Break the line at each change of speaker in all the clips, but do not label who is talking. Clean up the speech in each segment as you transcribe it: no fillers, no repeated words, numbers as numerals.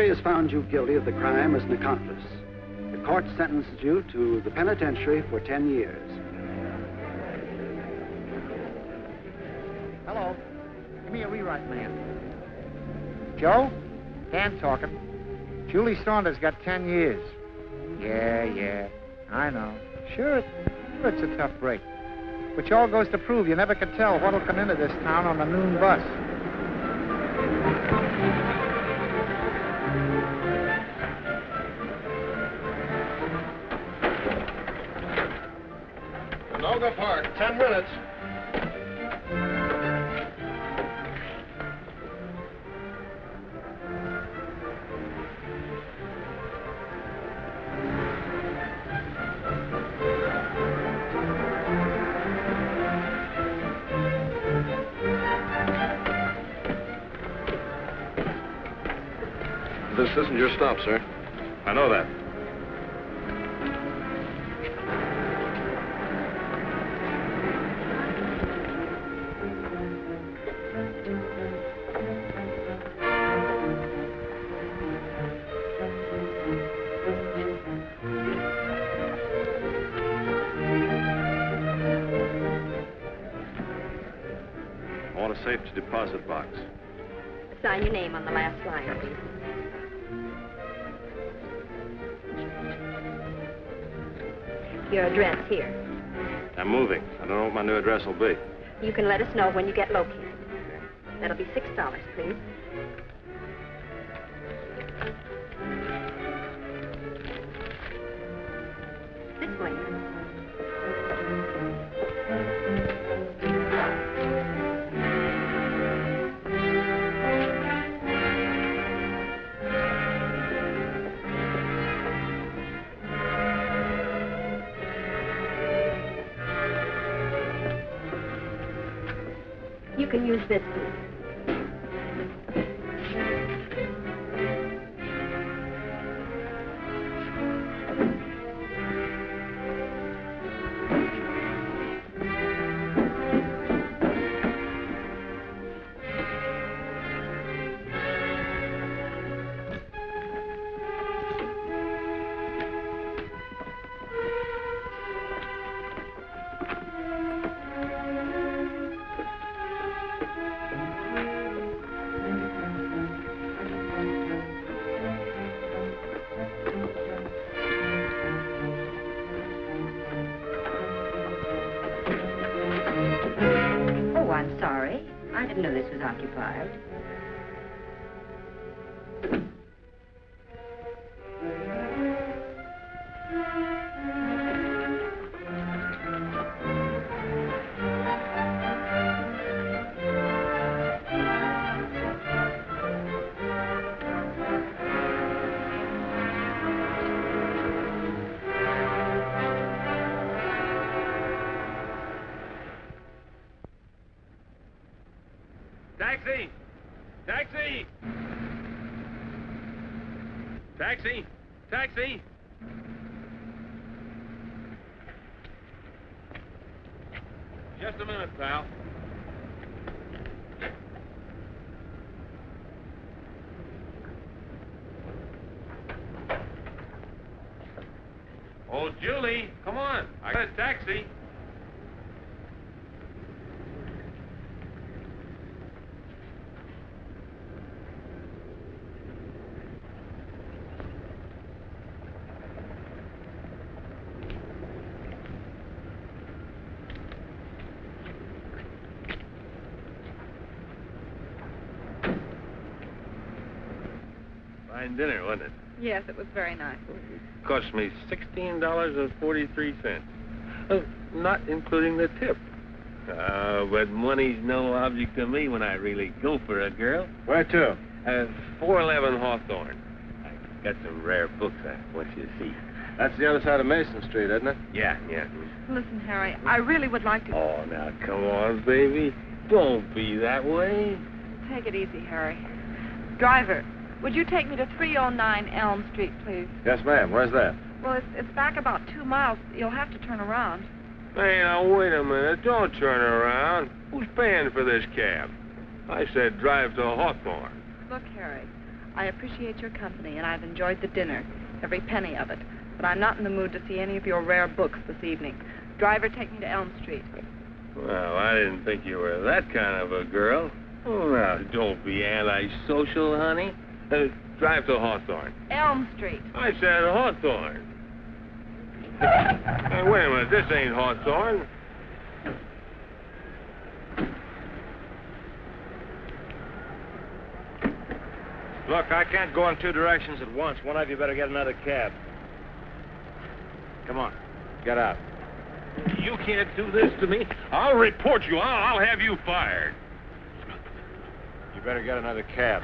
jury has found you guilty of the crime as an accomplice. The court sentences you to the penitentiary for 10 years.
Hello. Give me a rewrite, man. Joe? Dan talking. Julie Saunders got 10 years. Yeah. I know. Sure, it's a tough break. Which all goes to prove you never could tell what'll come into this town on the noon bus.
Canoga Park, 10 minutes. This isn't your stop, sir.
I know that. I want a safe deposit box.
Sign your name on the last line, please. Your address here.
I'm moving. I don't know what my new address will be.
You can let us know when you get located. That'll be $6, please. This way. You can use this, please. I'm sorry. I didn't know this was occupied.
Taxi! Taxi! Taxi! Taxi! Just a minute, pal. Oh, Julie, come on. I got a taxi. Fine dinner, wasn't it?
Yes, it was very nice.
It cost me $16.43. Not including the tip. But money's no object to me when I really go for a girl.
Where to?
411 Hawthorne. I got some rare books I want you to see.
That's the other side of Mason Street, isn't it?
Yeah.
Listen, Harry, I really would like to...
Oh, now, come on, baby. Don't be that way.
Take it easy, Harry. Driver, would you take me to 309 Elm Street, please?
Yes, ma'am. Where's that?
Well, it's back about 2 miles. You'll have to turn around.
Hey, now, wait a minute. Don't turn around. Who's paying for this cab? I said drive to Hawthorne.
Look, Harry, I appreciate your company, and I've enjoyed the dinner, every penny of it. But I'm not in the mood to see any of your rare books this evening. Driver, take me to Elm Street.
Well, I didn't think you were that kind of a girl. Oh, now, don't be antisocial, honey. Drive to Hawthorne.
Elm Street.
I said Hawthorne. Hey, wait a minute. This ain't Hawthorne.
Look, I can't go in two directions at once. One of you better get another cab. Come on, get out.
You can't do this to me. I'll report you. I'll have you fired.
You better get another cab.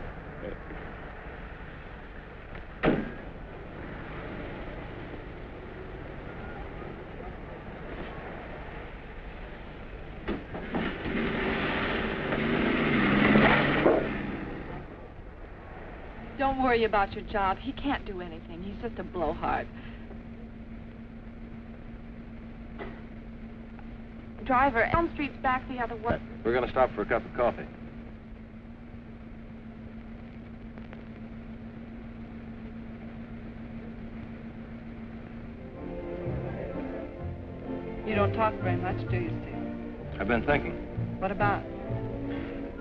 Don't worry about your job. He can't do anything. He's just a blowhard. Driver, Elm Street's back the other way.
We're going to stop for a cup of coffee.
You don't talk very much, do you, Steve?
I've been thinking.
What about?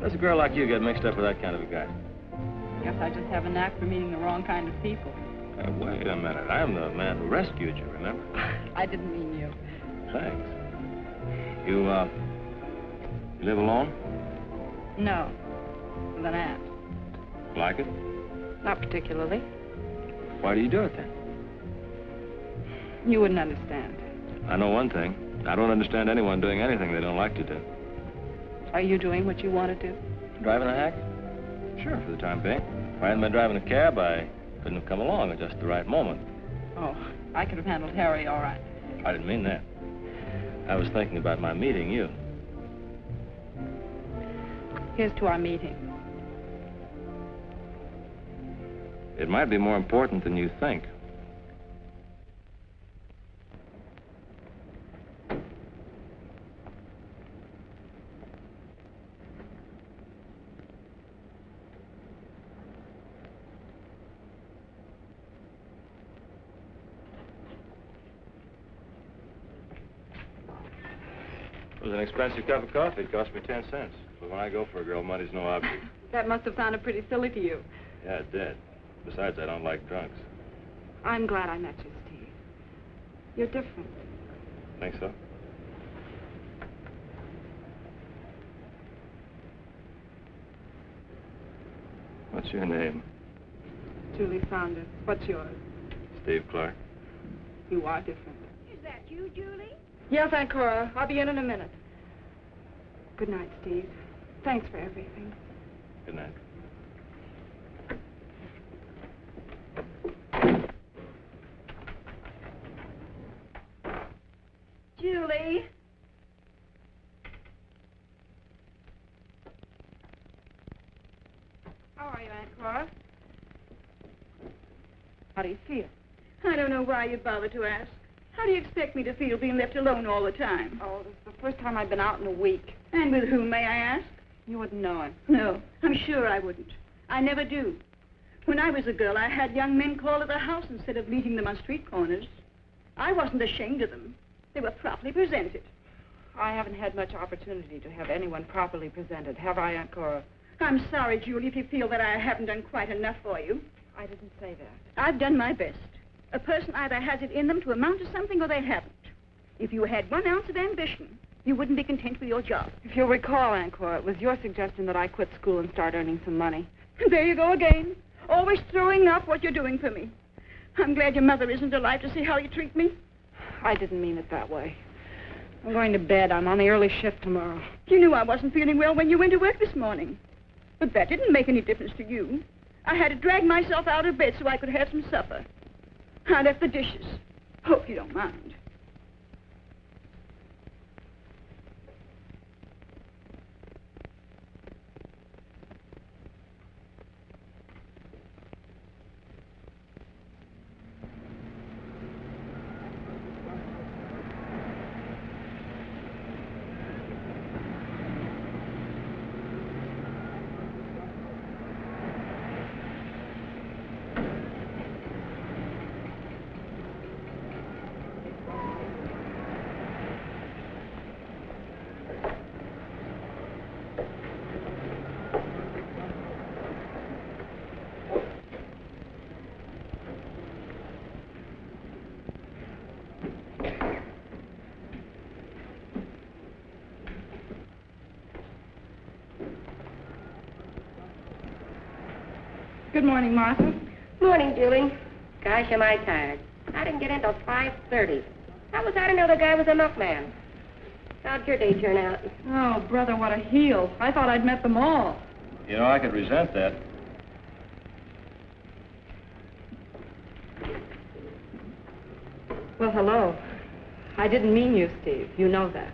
Does a girl like you get mixed up with that kind of a guy?
Guess I just have a knack for meeting the wrong kind of people.
Wait a minute. I'm the man who rescued you, remember?
I didn't mean you.
Thanks. You live alone?
No. With an aunt.
Like it?
Not particularly.
Why do you do it then?
You wouldn't understand.
I know one thing. I don't understand anyone doing anything they don't like to do.
Are you doing what you want to do?
Driving a hack? Sure, for the time being. If I hadn't been driving a cab, I couldn't have come along at just the right moment.
Oh, I could have handled Harry all right.
I didn't mean that. I was thinking about my meeting you.
Here's to our meeting.
It might be more important than you think. It was an expensive cup of coffee. It cost me 10 cents. But when I go for a girl, money's no object.
That must have sounded pretty silly to you.
Yeah, it did. Besides, I don't like drunks.
I'm glad I met you, Steve. You're different.
Think so? What's your name?
Julie Saunders. What's yours?
Steve Clark.
You are different.
Is that you, Julie?
Yes, Aunt Cora. I'll be in a minute. Good night, Steve. Thanks for everything.
Good night.
Julie?
How are you, Aunt Cora? How do you feel?
I don't know why you bother to ask. How do you expect me to feel being left alone all the time?
Oh, this is the first time I've been out in a week.
And with whom, may I ask?
You wouldn't know him.
No, I'm sure I wouldn't. I never do. When I was a girl, I had young men call at the house instead of meeting them on street corners. I wasn't ashamed of them. They were properly presented.
I haven't had much opportunity to have anyone properly presented, have I, Aunt Cora?
I'm sorry, Julie, if you feel that I haven't done quite enough for you.
I didn't say that.
I've done my best. A person either has it in them to amount to something or they haven't. If you had 1 ounce of ambition, you wouldn't be content with your job.
If you'll recall, Aunt Cora, it was your suggestion that I quit school and start earning some money.
There you go again. Always throwing up what you're doing for me. I'm glad your mother isn't alive to see how you treat me.
I didn't mean it that way. I'm going to bed. I'm on the early shift tomorrow.
You knew I wasn't feeling well when you went to work this morning. But that didn't make any difference to you. I had to drag myself out of bed so I could have some supper. I left the dishes. Hope you don't mind.
Good morning, Martha.
Morning, Julie. Gosh, am I tired. I didn't get in till 5:30. How was I to know the guy was a milkman? How'd your day turn out?
Oh, brother, what a heel. I thought I'd met them all.
You know, I could resent that.
Well, hello. I didn't mean you, Steve. You know that.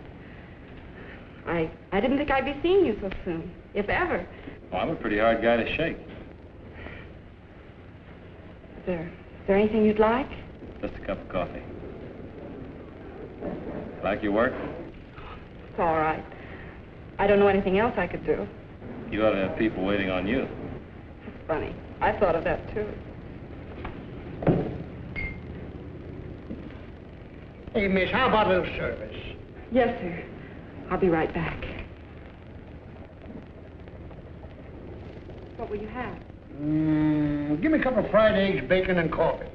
I didn't think I'd be seeing you so soon, if ever.
Well, I'm a pretty hard guy to shake.
Is there anything you'd like?
Just a cup of coffee. Like your work?
It's all right. I don't know anything else I could do.
You ought to have people waiting on you.
It's funny. I thought of that, too.
Hey, miss, how about a little service?
Yes, sir. I'll be right back. What will you have?
Give me a couple of fried eggs, bacon, and coffee.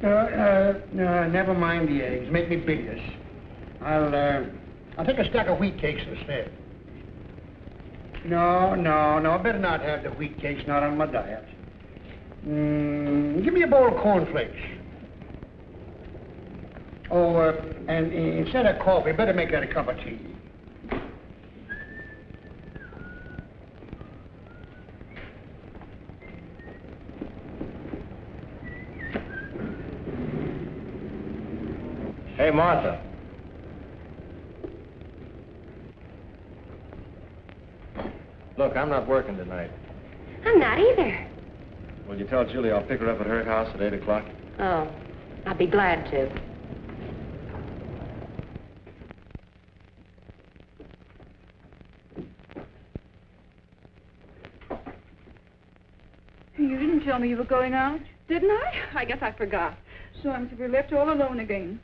Never mind the eggs. Make me bilious. I'll take a stack of wheat cakes instead. No. I better not have the wheat cakes, not on my diet. Give me a bowl of cornflakes. Oh, and instead of coffee, better make that a cup of tea.
Hey, Martha. Look, I'm not working tonight.
I'm not either.
Will you tell Julie I'll pick her up at her house at 8 o'clock?
Oh, I'll be glad to.
You didn't tell me you were going out.
Didn't I? I guess I forgot.
So I'm to be left all alone again.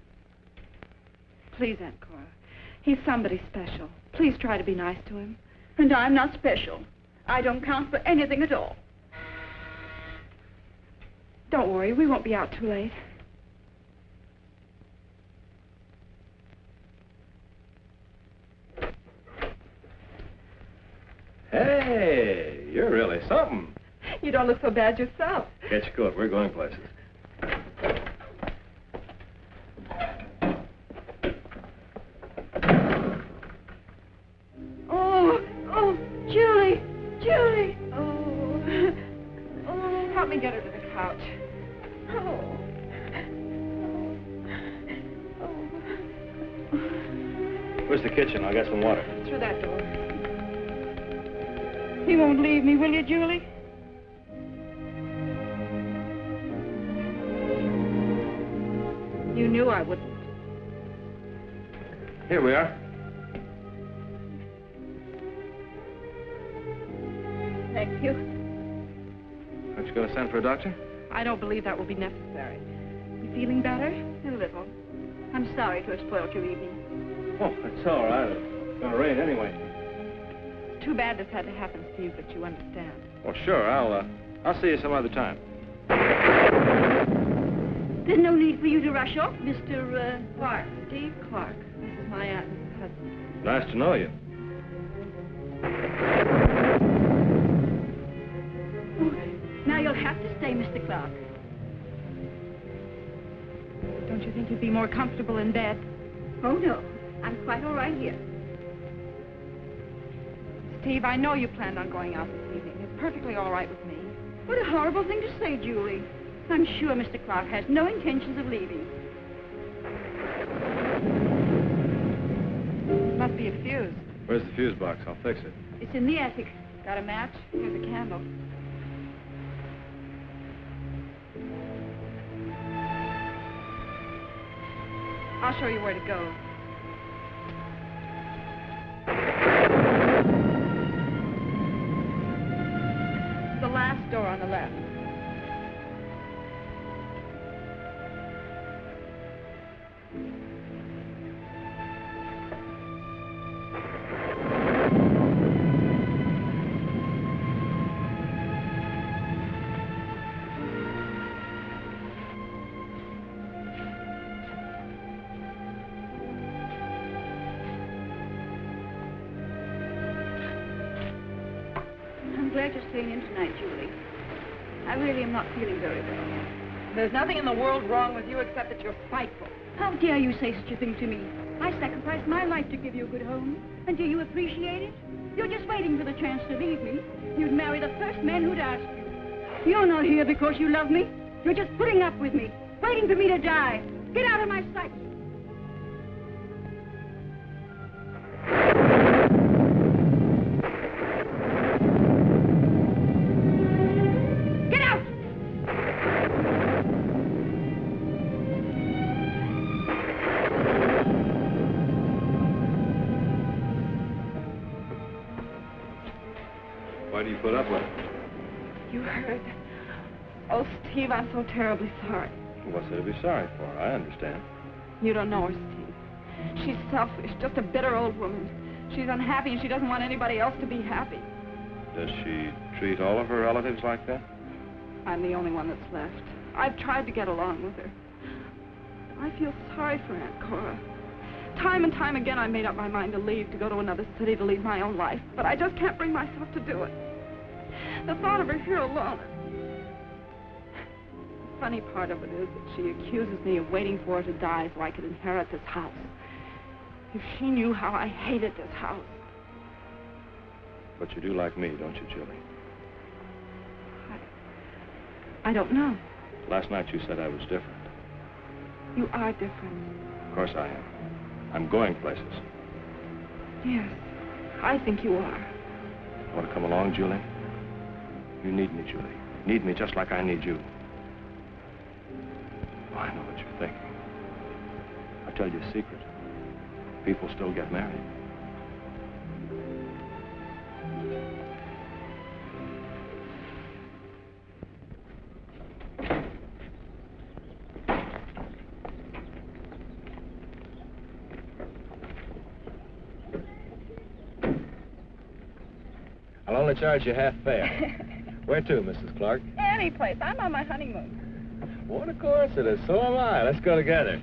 Please, Aunt Cora. He's somebody special. Please try to be nice to him.
And I'm not special. I don't count for anything at all.
Don't worry, we won't be out too late.
Hey, you're really something.
You don't look so bad yourself.
Get your coat. We're going places.
Oh, Julie. Oh,
Help me get her to the couch.
Where's the kitchen? I'll get some water.
Through that door.
You won't leave me, will you, Julie?
You knew I wouldn't.
Here we are.
Thank you.
Aren't you going to send for a doctor?
I don't believe that will be necessary. You feeling better?
A little. I'm sorry to have spoiled your evening.
Oh, that's all right. It's going to rain anyway.
It's too bad this had to happen, Steve, but you understand.
Well, sure. I'll see you some other time.
There's no need for you to rush off, Mr.
Clark. Steve Clark. This is my aunt and husband.
Nice to know you.
Now you'll have to stay, Mr. Clark.
Don't you think you'd be more comfortable in bed?
Oh, no. I'm quite all right here.
Steve, I know you planned on going out this evening. It's perfectly all right with me.
What a horrible thing to say, Julie. I'm sure Mr. Clark has no intentions of leaving.
Must be a fuse.
Where's the fuse box? I'll fix it.
It's in the attic.
Got a match? Here's a candle. I'll show you where to go. The last door on the left.
like to stay in tonight, Julie. I really am not feeling very well.
There's nothing in the world wrong with you except that you're spiteful.
How dare you say such a thing to me? I sacrificed my life to give you a good home. And do you appreciate it? You're just waiting for the chance to leave me. You'd marry the first man who'd ask you. You're not here because you love me. You're just putting up with me, waiting for me to die. Get out of my sight. Get out!
Why do you put up with it?
You heard. Oh, Steve, I'm so terribly sorry.
What's there to be sorry for? I understand.
You don't know her, Steve. She's selfish, just a bitter old woman. She's unhappy and she doesn't want anybody else to be happy.
Does she treat all of her relatives like that?
I'm the only one that's left. I've tried to get along with her. I feel sorry for Aunt Cora. Time and time again, I made up my mind to leave, to go to another city, to lead my own life. But I just can't bring myself to do it. The thought of her here alone. The funny part of it is that she accuses me of waiting for her to die so I could inherit this house. If she knew how I hated this house.
But you do like me, don't you, Julie?
I don't know.
Last night you said I was different.
You are different.
Of course I am. I'm going places.
Yes, I think you are.
Want to come along, Julie? You need me, Julie. Need me just like I need you. Oh, I know what you're thinking. I'll tell you a secret. People still get married.
I'll only charge you half fare. Where to, Mrs. Clark?
Any place. I'm on my honeymoon.
What a coincidence. So am I. Let's go together.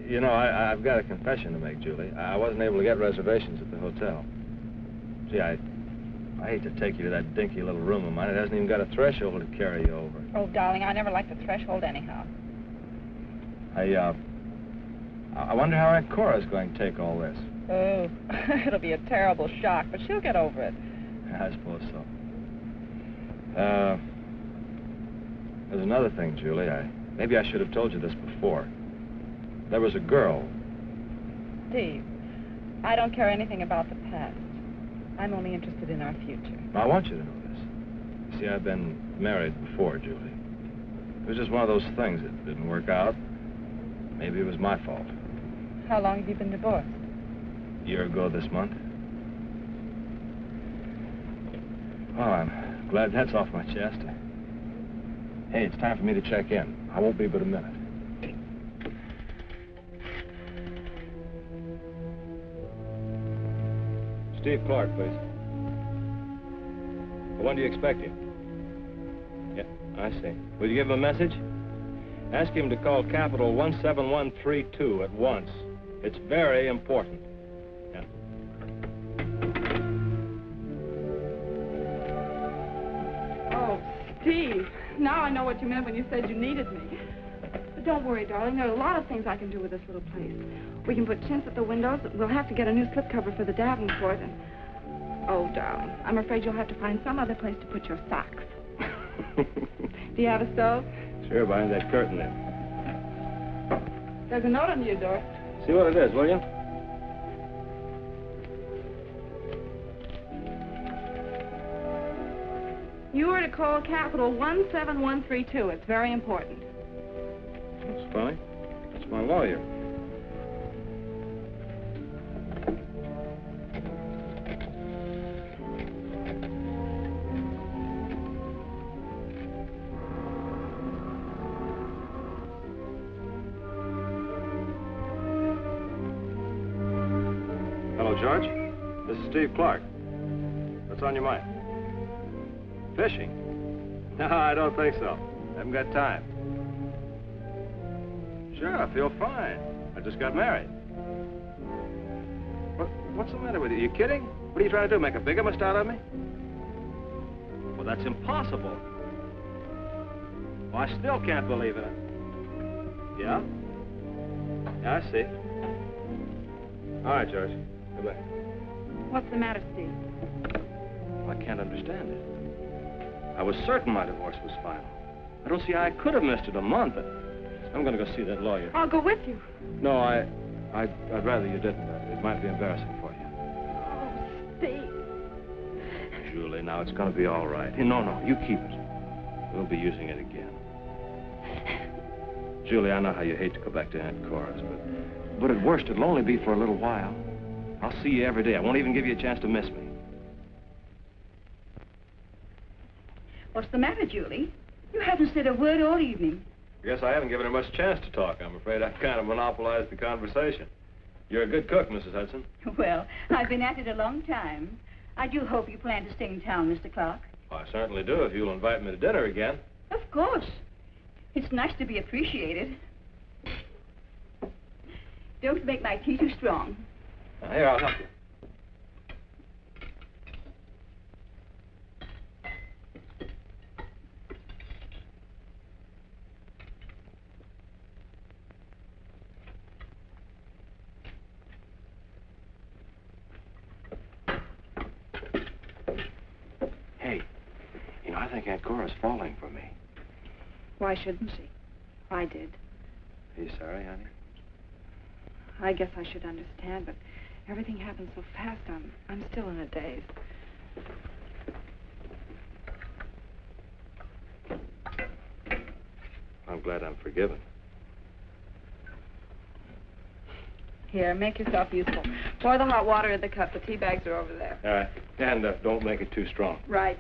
You know, I've got a confession to make, Julie. I wasn't able to get reservations at the hotel. Gee, I hate to take you to that dinky little room of mine. It hasn't even got a threshold to carry you over.
Oh, darling, I never liked the threshold anyhow.
I wonder how Aunt Cora's going to take all this.
Oh, it'll be a terrible shock, but she'll get over it.
I suppose so. There's another thing, Julie. Maybe I should have told you this before. There was a girl.
Steve, I don't care anything about the past. I'm only interested in our future.
I want you to know this. You see, I've been married before, Julie. It was just one of those things that didn't work out. Maybe it was my fault.
How long have you been divorced?
A year ago this month. Well, I'm glad that's off my chest. Hey, it's time for me to check in. I won't be but a minute. Steve Clark, please. When do you expect him? Yeah, I see. Will you give him a message? Ask him to call Capital 17132 at once. It's very important. Yeah.
Oh, Steve, now I know what you meant when you said you needed me. But don't worry, darling. There are a lot of things I can do with this little place. We can put chintz at the windows. We'll have to get a new slipcover for the davenport and... Oh, darling, I'm afraid you'll have to find some other place to put your socks. Do you have a stove?
Sure, behind that curtain there.
There's a note under your door.
See what it is, will you?
You are to call Capital 17132. It's very important.
That's funny. That's my lawyer. George, this is Steve Clark. What's on your mind? Fishing? No, I don't think so. Haven't got time. Sure, I feel fine. I just got married. What's the matter with you? You kidding? What are you trying to do, make a bigamist out of me? that's impossible. Oh, I still can't believe it. Yeah? Yeah, I see. All right, George. Goodbye.
What's the matter, Steve?
I can't understand it. I was certain my divorce was final. I don't see how I could have missed it a month. I'm going to go see that lawyer.
I'll go with you.
No, I'd rather you didn't. It might be embarrassing for you.
Oh, Steve.
Julie, now it's going to be all right. No, you keep it. We'll be using it again. Julie, I know how you hate to go back to Aunt Cora's, but at worst, it'll only be for a little while. I'll see you every day. I won't even give you a chance to miss me.
What's the matter, Julie? You haven't said a word all evening.
I guess I haven't given her much chance to talk. I'm afraid I've kind of monopolized the conversation. You're a good cook, Mrs. Hudson.
Well, I've been at it a long time. I do hope you plan to stay in town, Mr. Clark.
I certainly do, if you'll invite me to dinner again.
Of course. It's nice to be appreciated. Don't make my tea too strong.
Now, here, I'll help you. Hey, I think Aunt Cora's falling for me.
Why shouldn't she? I did.
Are you sorry, honey?
I guess I should understand, but everything happened so fast, I'm still in a daze.
I'm glad I'm forgiven.
Here, make yourself useful. Pour the hot water in the cup. The tea bags are over there.
All right. And don't make it too strong.
Right.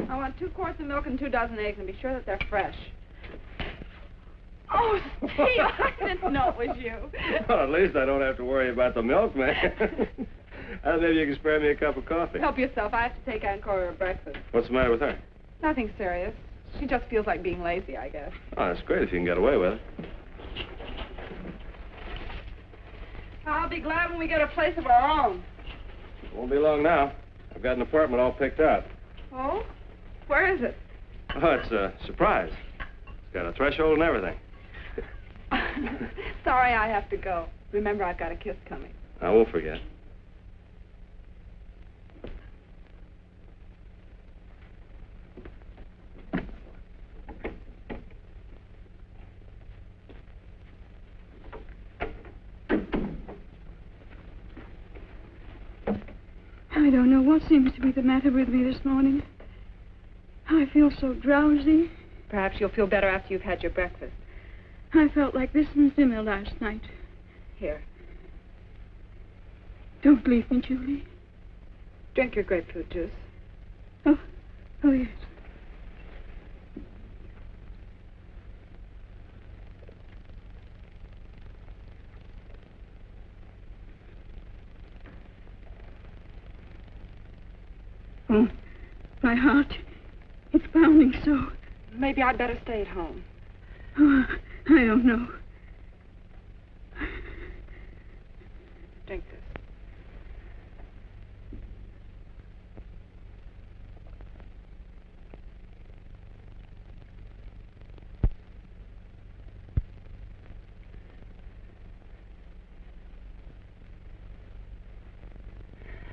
I want 2 quarts of milk and 2 dozen eggs, and be sure that they're fresh. Oh, Steve, I didn't know it was you.
Well, at least I don't have to worry about the milkman. Maybe you can spare me a cup of coffee.
Help yourself. I have to take Aunt Cora her breakfast.
What's the matter with her?
Nothing serious. She just feels like being lazy, I guess.
Oh, that's great if you can get away with it.
I'll be glad when we get a place of our own.
Won't be long now. I've got an apartment all picked out.
Oh? Where is it?
Oh, it's a surprise. It's got a threshold and everything.
Sorry I have to go. Remember, I've got a kiss coming.
I won't forget.
I don't know what seems to be the matter with me this morning. I feel so drowsy.
Perhaps you'll feel better after you've had your breakfast.
I felt like this in dinner last night.
Here.
Don't leave me, Julie.
Drink your grapefruit juice.
Oh, yes. Oh, my heart. It's pounding so.
Maybe I'd better stay at home.
Oh, I don't know.
Drink this.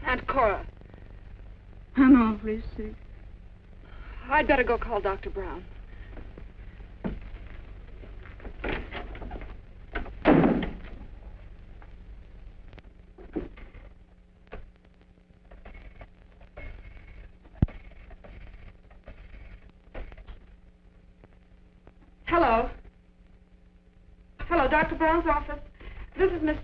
Aunt Cora.
I'm awfully sick.
I'd better go call Dr. Brown. Hello. Hello, Dr. Brown's office. This is Miss...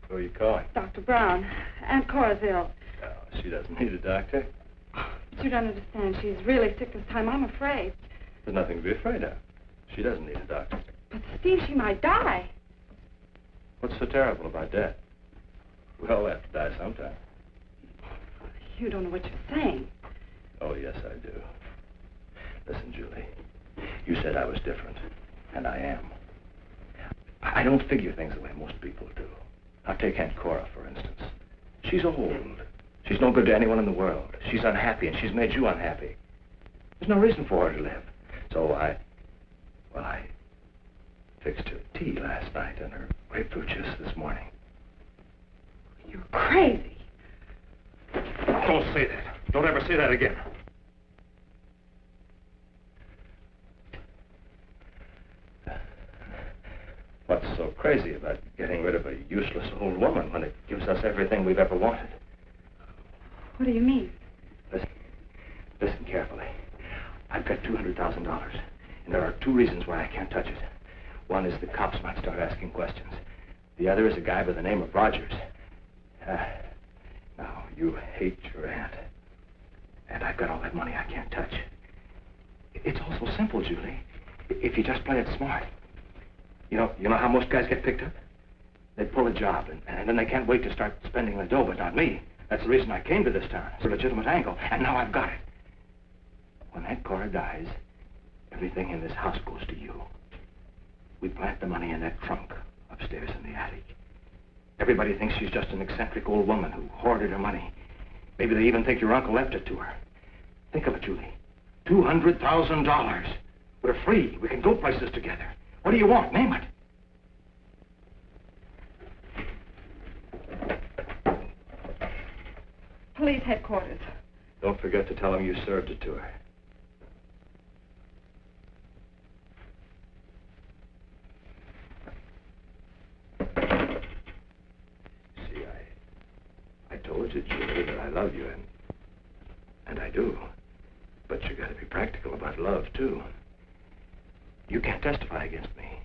Who are you calling?
Dr. Brown. Aunt Cora's ill.
Oh, she doesn't need a doctor.
But you don't understand. She's really sick this time. I'm afraid.
There's nothing to be afraid of. She doesn't need a doctor.
But, Steve, she might die.
What's so terrible about death? We all have to die sometime.
You don't know what you're saying.
Oh, yes, I do. Listen, Julie, you said I was different, and I am. I don't figure things the way most people do. Now, take Aunt Cora, for instance. She's old. She's no good to anyone in the world. She's unhappy, and she's made you unhappy. There's no reason for her to live. So I fixed her tea last night and her grapefruit juice this morning.
You're crazy.
Don't say that. Don't ever say that again. What's so crazy about getting rid of a useless old woman when it gives us everything we've ever wanted?
What do you mean?
Listen carefully. I've got $200,000, and there are two reasons why I can't touch it. One is the cops might start asking questions. The other is a guy by the name of Rogers. Now, you hate your aunt, and I've got all that money I can't touch. It's all so simple, Julie, if you just play it smart. You know how most guys get picked up? They pull a job, and then they can't wait to start spending the dough, but not me. That's the reason I came to this town. It's a legitimate angle, and now I've got it. When Aunt Cora dies, everything in this house goes to you. We plant the money in that trunk upstairs in the attic. Everybody thinks she's just an eccentric old woman who hoarded her money. Maybe they even think your uncle left it to her. Think of it, Julie. $200,000. We're free. We can go places together. What do you want? Name it.
Police headquarters.
Don't forget to tell them you served it to her. See, I told you, Julie, that I love you, and I do. But you got to be practical about love, too. You can't testify against me.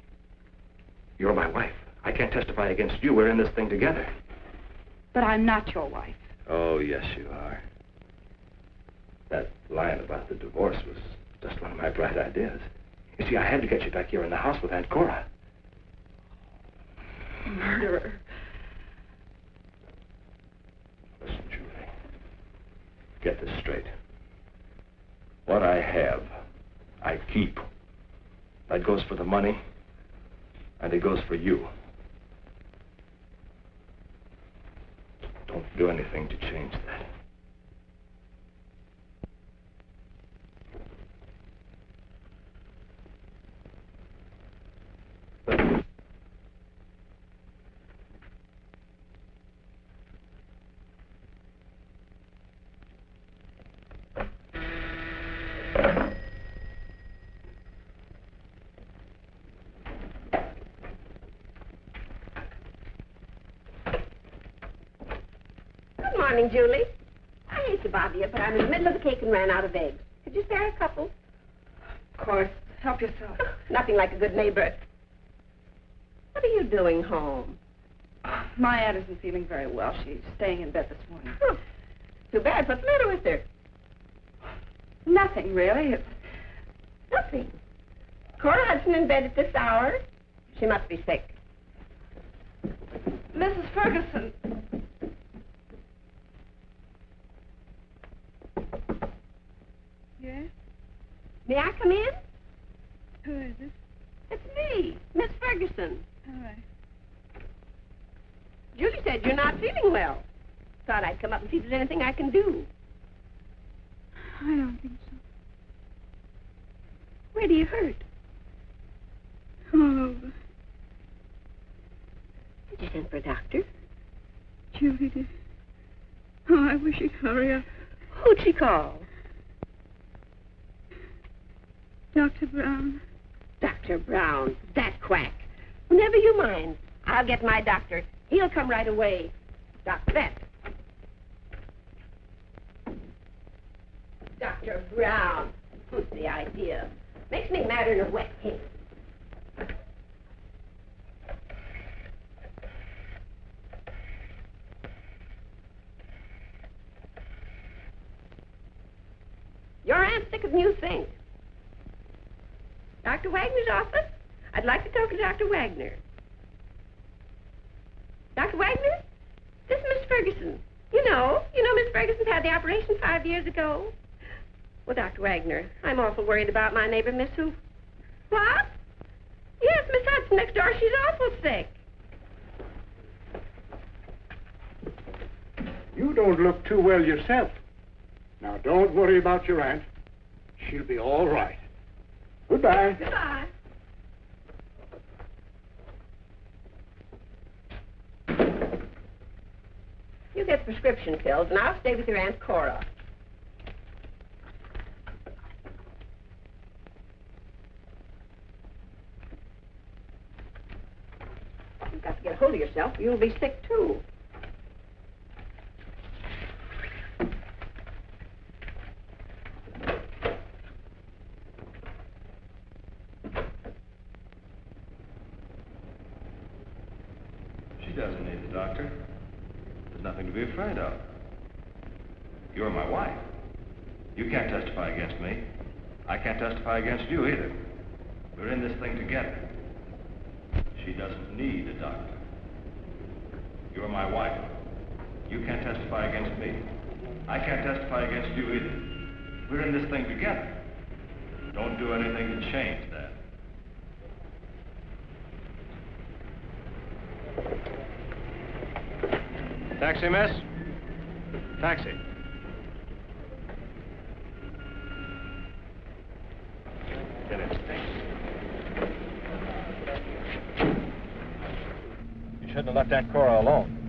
You're my wife. I can't testify against you. We're in this thing together.
But I'm not your wife.
Oh, yes, you are. That line about the divorce was just one of my bright ideas. You see, I had to get you back here in the house with Aunt Cora.
Murderer.
Listen, Julie. Get this straight. What I have, I keep. That goes for the money, and it goes for you. Don't do anything to change that.
Good morning, Julie. I hate to bother you, but I'm in the middle of the cake and ran out of eggs. Could you spare a couple?
Of course. Help yourself.
Nothing like a good neighbor. What are you doing home?
My aunt isn't feeling very well. She's staying in bed this morning.
Huh. Too bad. What's the matter with her?
Nothing, really. It's...
Nothing. Cora Hudson in bed at this hour? She must be sick.
Mrs. Ferguson.
Yes?
May I come in?
Who is it?
It's me, Miss Ferguson.
All right.
Julie said you're not feeling well. Thought I'd come up and see if there's anything I can do.
I don't think so.
Where do you hurt?
All over.
Did you send for a doctor?
Julie did. Oh, I wish he'd hurry up.
Who'd she call?
Dr. Brown.
Dr. Brown. That quack. Well, never you mind. I'll get my doctor. He'll come right away. Dr. Vet. Dr. Brown. Who's the idea? Makes me madder than a wet hen. damn sick of new things. Dr. Wagner's office? I'd like to talk to Dr. Wagner. Dr. Wagner? This is Miss Ferguson. You know Miss Ferguson's had the operation 5 years ago. Well, Dr. Wagner, I'm awful worried about my neighbor, Miss Who. What? Yes, Miss Hudson next door. She's awful sick.
You don't look too well yourself. Now, don't worry about your aunt. She'll be all right. Goodbye.
Goodbye. You get prescription pills, and I'll stay with your Aunt Cora. You've got to get a hold of yourself, or you'll be sick, too.
She doesn't need the doctor. There's nothing to be afraid of. You're my wife. You can't testify against me. I can't testify against you either. We're in this thing together. She doesn't need a doctor. You're my wife. You can't testify against me. I can't testify against you either. We're in this thing together. Don't do anything to change that. Taxi, miss? Taxi. Get in. You shouldn't have left Aunt Cora alone.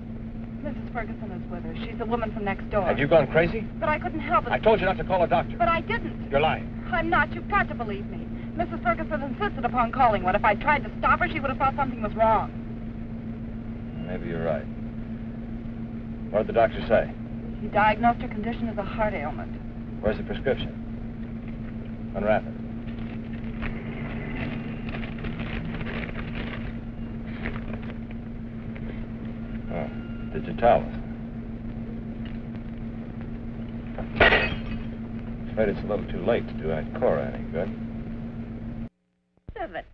Mrs. Ferguson is with her. She's the woman from next door.
Had you gone crazy?
But I couldn't help it.
I told you not to call a doctor.
But I didn't.
You're lying.
I'm not. You've got to believe me. Mrs. Ferguson insisted upon calling one. If I tried to stop her, she would have thought something was wrong.
Maybe you're right. What did the doctor say?
He diagnosed her condition as a heart ailment.
Where's the prescription? Unwrap it. Oh, did you tell us? Afraid it's a little too late to do Aunt Cora any good.
Of it.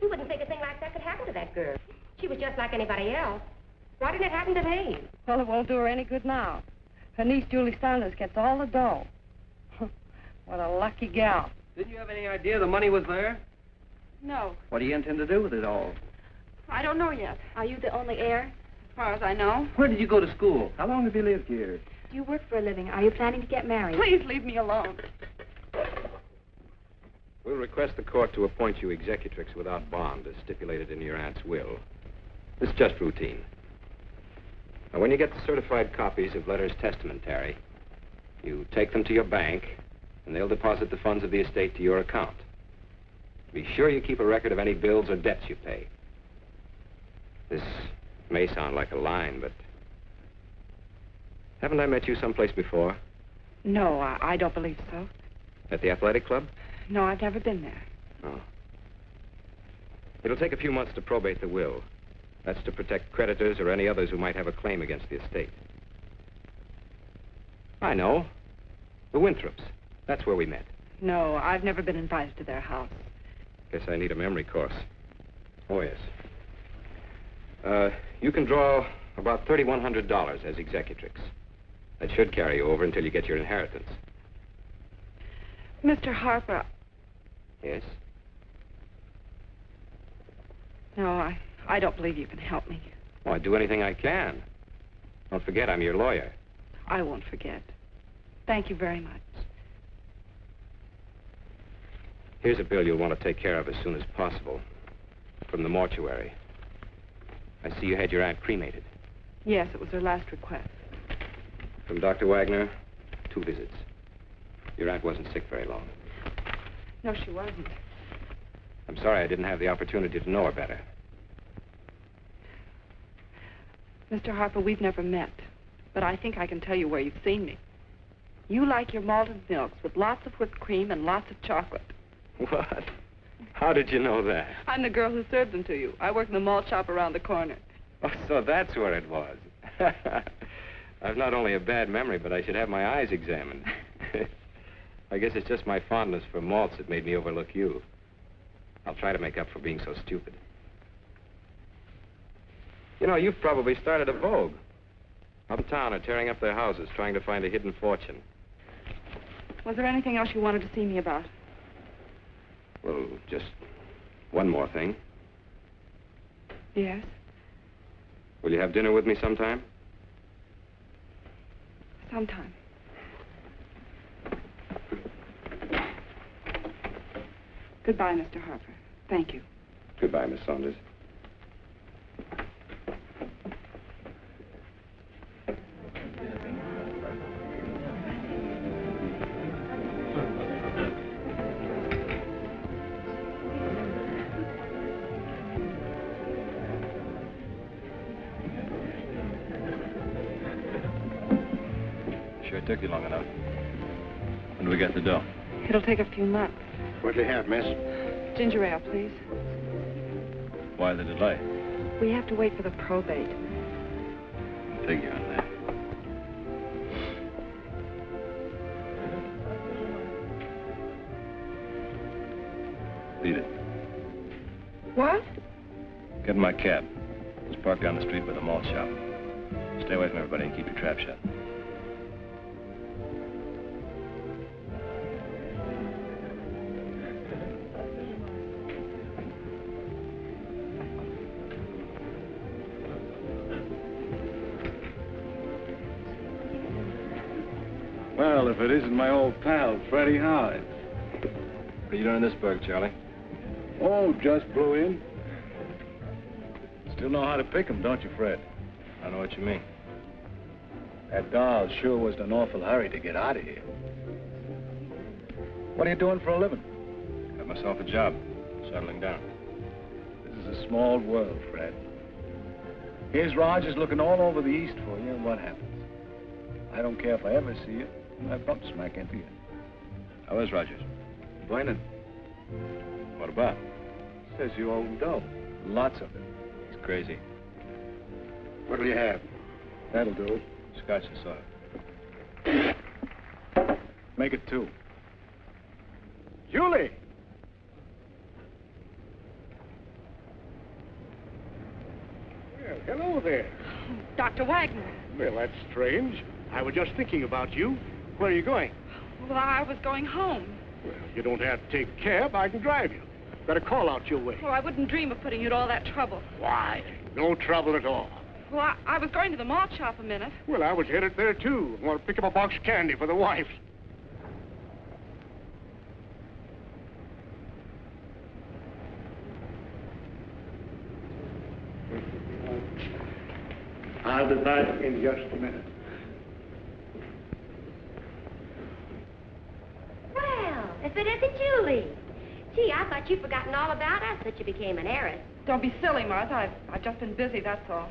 You wouldn't think a thing like that could happen to that girl. She was just like anybody else. Why didn't it happen to me?
Well, it won't do her any good now. Her niece, Julie Saunders, gets all the dough. What a lucky gal.
Didn't you have any idea the money was there?
No,
What do you intend to do with it all?
I don't know yet. Are you the only heir? As far as I know.
Where did you go to school? How long have you lived here?
Do you work for a living? Are you planning to get married?
Please leave me alone.
We'll request the court to appoint you executrix without bond, as stipulated in your aunt's will. This is just routine. Now, when you get the certified copies of letters testamentary, you take them to your bank, and they'll deposit the funds of the estate to your account. Be sure you keep a record of any bills or debts you pay. This may sound like a line, but haven't I met you someplace before?
No, I don't believe so.
At the athletic club?
No, I've never been there.
Oh. It'll take a few months to probate the will. That's to protect creditors or any others who might have a claim against the estate. I know. The Winthrops. That's where we met.
No, I've never been invited to their house.
Guess I need a memory course. Oh, yes. You can draw about $3,100 as executrix. That should carry you over until you get your inheritance.
Mr. Harper.
Yes?
No, I don't believe you can help me.
Oh, I'd do anything I can. Don't forget, I'm your lawyer.
I won't forget. Thank you very much.
Here's a bill you'll want to take care of as soon as possible. From the mortuary. I see you had your aunt cremated.
Yes, it was her last request.
From Dr. Wagner, 2 visits. Your aunt wasn't sick very long.
No, she wasn't.
I'm sorry I didn't have the opportunity to know her better.
Mr. Harper, we've never met, but I think I can tell you where you've seen me. You like your malted milks with lots of whipped cream and lots of chocolate.
What? How did you know that?
I'm the girl who served them to you. I work in the malt shop around the corner.
Oh, so that's where it was. I've not only a bad memory, but I should have my eyes examined. I guess it's just my fondness for malts that made me overlook you. I'll try to make up for being so stupid. You know, you've probably started a vogue. Uptown are tearing up their houses, trying to find a hidden fortune.
Was there anything else you wanted to see me about?
Well, just one more thing.
Yes?
Will you have dinner with me sometime?
Sometime. Goodbye, Mr. Harper. Thank you.
Goodbye, Miss Saunders.
Sure took you long enough. When do we get the dough?
It'll take a few months.
What'll you have, miss?
Ginger ale, please.
Why the delay?
We have to wait for the probate.
Figure on that. Beat it.
What?
Get in my cab. It's parked down the street by the malt shop. Stay away from everybody and keep your trap shut.
Well, if it isn't my old pal, Freddie Howard.
What are you doing in this burg, Charlie?
Oh, just blew in. Still know how to pick 'em, don't you, Fred?
I don't know what you mean.
That doll sure was in an awful hurry to get out of here. What are you doing for a living?
Got myself a job. Settling down.
This is a small world, Fred. Here's Rogers looking all over the East for you, and what happens? I don't care if I ever see you. I bump smack into you.
How is Rogers?
Complaining.
What about?
Says you owe him dough. Lots of it.
He's crazy.
What'll you have?
That'll do.
Scotch and soda.
Make it 2. Julie! Well, hello there.
Dr. Wagner.
Well, that's strange. I was just thinking about you. Where are you going?
Well, I was going home.
Well, you don't have to take a cab. I can drive you. Got a call out your way.
Well, I wouldn't dream of putting you to all that trouble.
Why? No trouble at all.
Well, I was going to the malt shop a minute.
Well, I was headed there, too. I want to pick up a box of candy for the wife. I'll be back in just a minute.
Well, if it isn't Julie. Gee, I thought you'd forgotten all about us that you became an heiress.
Don't be silly, Martha. I've just been busy, that's all.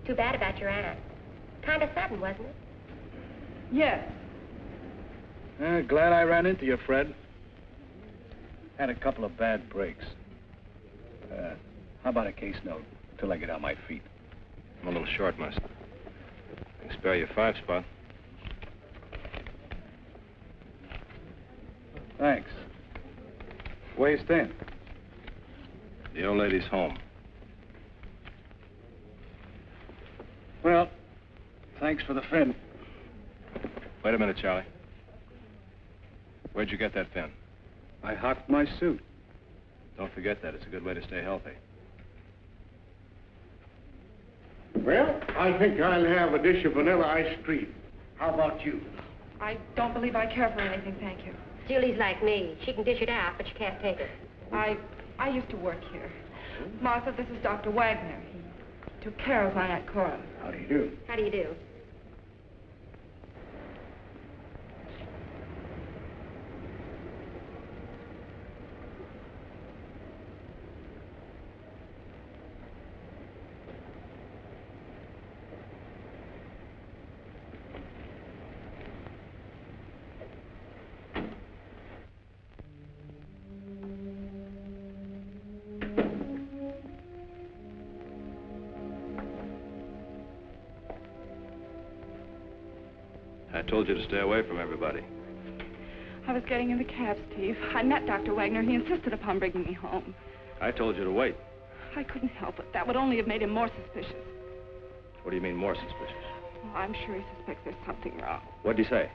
Too bad about your aunt. Kind of sudden, wasn't it?
Yes.
Glad I ran into you, Fred. Had a couple of bad breaks. How about a case note till I get on my feet?
I'm a little short, mister. I can spare you a 5 spot.
Thanks. Where you staying?
The old lady's home.
Well, thanks for the fin.
Wait a minute, Charlie. Where'd you get that fin?
I hocked my suit.
Don't forget that. It's a good way to stay healthy.
Well, I think I'll have a dish of vanilla ice cream. How about you?
I don't believe I care for anything, thank you.
Julie's like me. She can dish it out, but she can't take it.
I used to work here. Martha, this is Dr. Wagner. He took care of my Aunt Cora.
How do you do?
How do you do?
I told you to stay away from everybody.
I was getting in the cab, Steve. I met Dr. Wagner. He insisted upon bringing me home.
I told you to wait.
I couldn't help it. That would only have made him more suspicious.
What do you mean, more suspicious?
Oh, I'm sure he suspects there's something wrong.
What'd he say?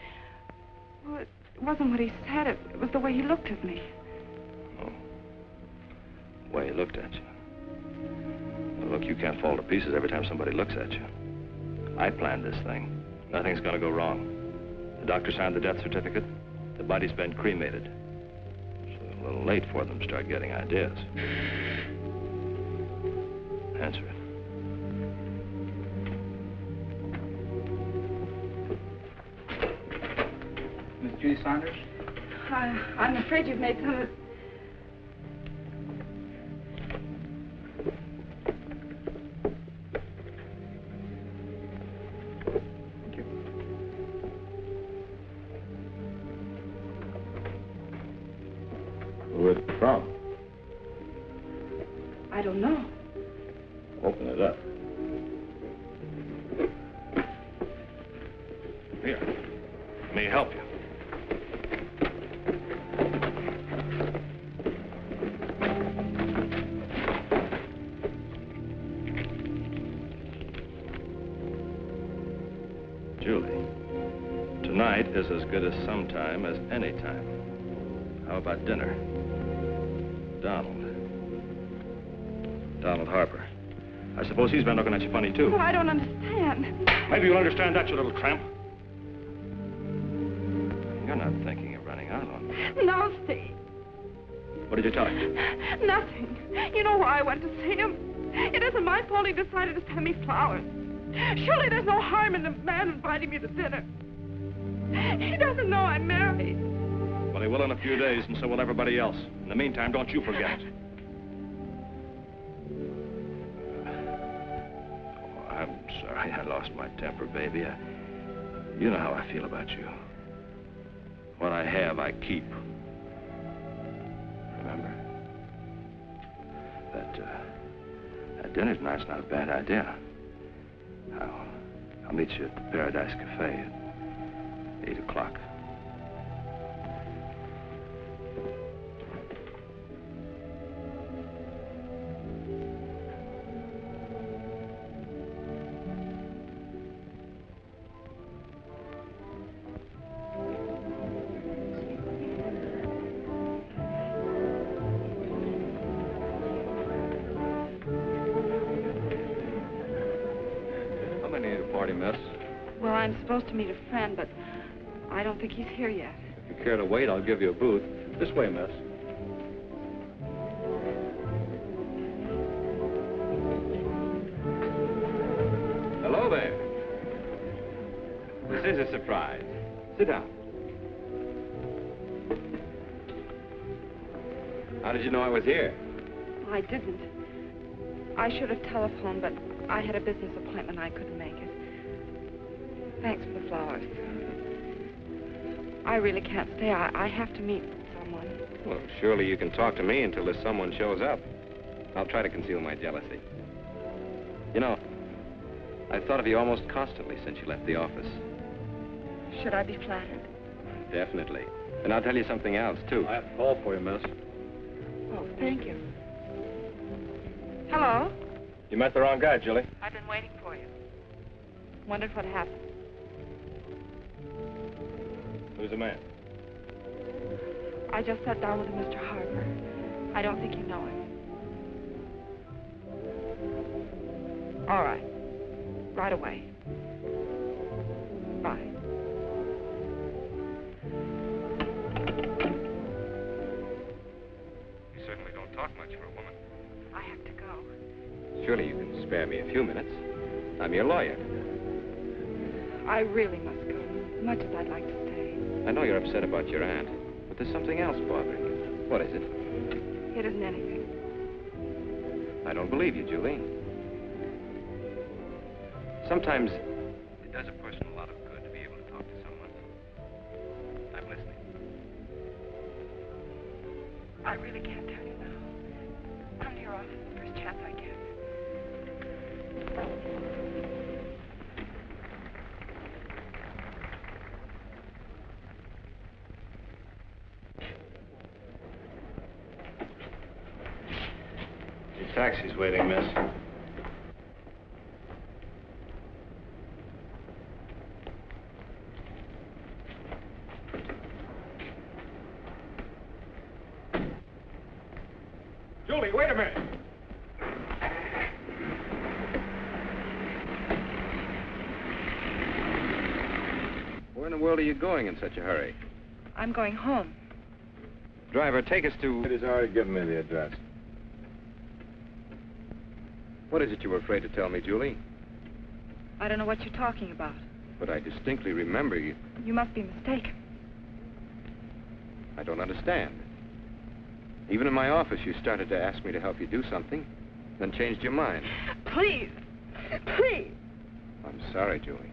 Well, it wasn't what he said. It was the way he looked at me.
Oh. The way he looked at you. Well, look, you can't fall to pieces every time somebody looks at you. I planned this thing. Nothing's gonna go wrong. The doctor signed the death certificate. The body's been cremated. It's a little late for them to start getting ideas. Answer it.
Miss Judy Saunders?
I'm afraid you've made some of...
Thank you.
Where's it from?
I don't know.
Open it up. Here. Let me help you. Julie, tonight is as good as some time as any time. How about dinner? Donald Harper. I suppose he's been looking at you funny, too.
Oh, I don't understand.
Maybe you'll understand that, you little tramp. You're not thinking of running out on me.
No, Steve.
What did you tell him?
Nothing. You know why I went to see him? It isn't my fault he decided to send me flowers. Surely there's no harm in the man inviting me to dinner. He doesn't know I'm married.
Well, he will in a few days, and so will everybody else. In the meantime, don't you forget it. Oh, I'm sorry I lost my temper, baby. You know how I feel about you. What I have, I keep. Remember? That dinner tonight's not a bad idea. I'll meet you at the Paradise Cafe at 8 o'clock. Miss.
Well, I'm supposed to meet a friend, but I don't think he's here yet.
If you care to wait, I'll give you a booth. This way, miss. Hello there. This is a surprise. Sit down. How did you know I was here?
I didn't. I should have telephoned, but I had a business appointment. I couldn't make it. Thanks for the flowers. I really can't stay. I have to meet someone.
Well, surely you can talk to me until this someone shows up. I'll try to conceal my jealousy. You know, I've thought of you almost constantly since you left the office.
Should I be flattered?
Definitely. And I'll tell you something else, too.
I have to call for you, miss.
Oh, thank you. Hello?
You met the wrong guy, Julie.
I've been waiting for you. Wondered what happened.
Who's the man?
I just sat down with Mr. Harper. I don't think you know him. All right. Right away. Bye.
You certainly don't talk much for a woman.
I have to go.
Surely you can spare me a few minutes. I'm your lawyer.
I really must go, much as I'd like to stay.
I know you're upset about your aunt, but there's something else bothering you. What is it?
It isn't anything.
I don't believe you, Julie. Sometimes it does a person a lot of good to be able to talk to someone. I'm listening.
I really can't tell you now. Come to your office the first chance I get.
taxi's waiting, miss.
Julie, wait a minute.
Where in the world are you going in such a hurry?
I'm going home.
Driver, take us to...
He's already given me the address.
What is it you were afraid to tell me, Julie?
I don't know what you're talking about.
But I distinctly remember you.
You must be mistaken.
I don't understand. Even in my office, you started to ask me to help you do something, then changed your mind.
Please. Please.
I'm sorry, Julie.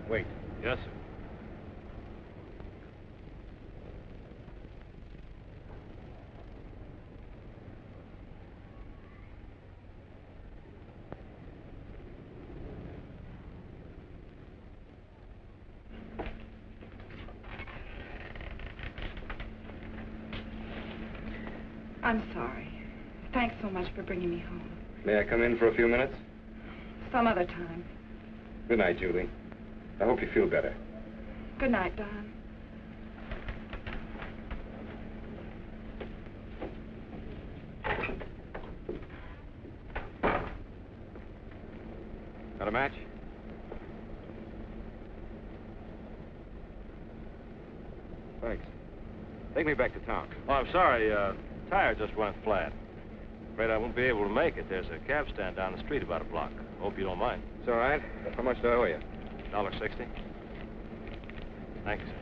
Wait.
Yes, sir.
I'm sorry. Thanks so much for bringing me home.
May I come in for a few minutes?
Some other time.
Good night, Julie. I hope you feel better.
Good night, Don.
Got a match? Thanks. Take me back to town.
Oh, I'm sorry. Tire just went flat. Afraid I won't be able to make it. There's a cab stand down the street about a block. Hope you don't mind.
It's all right. How much do I owe you?
$1.60. Thank you, sir.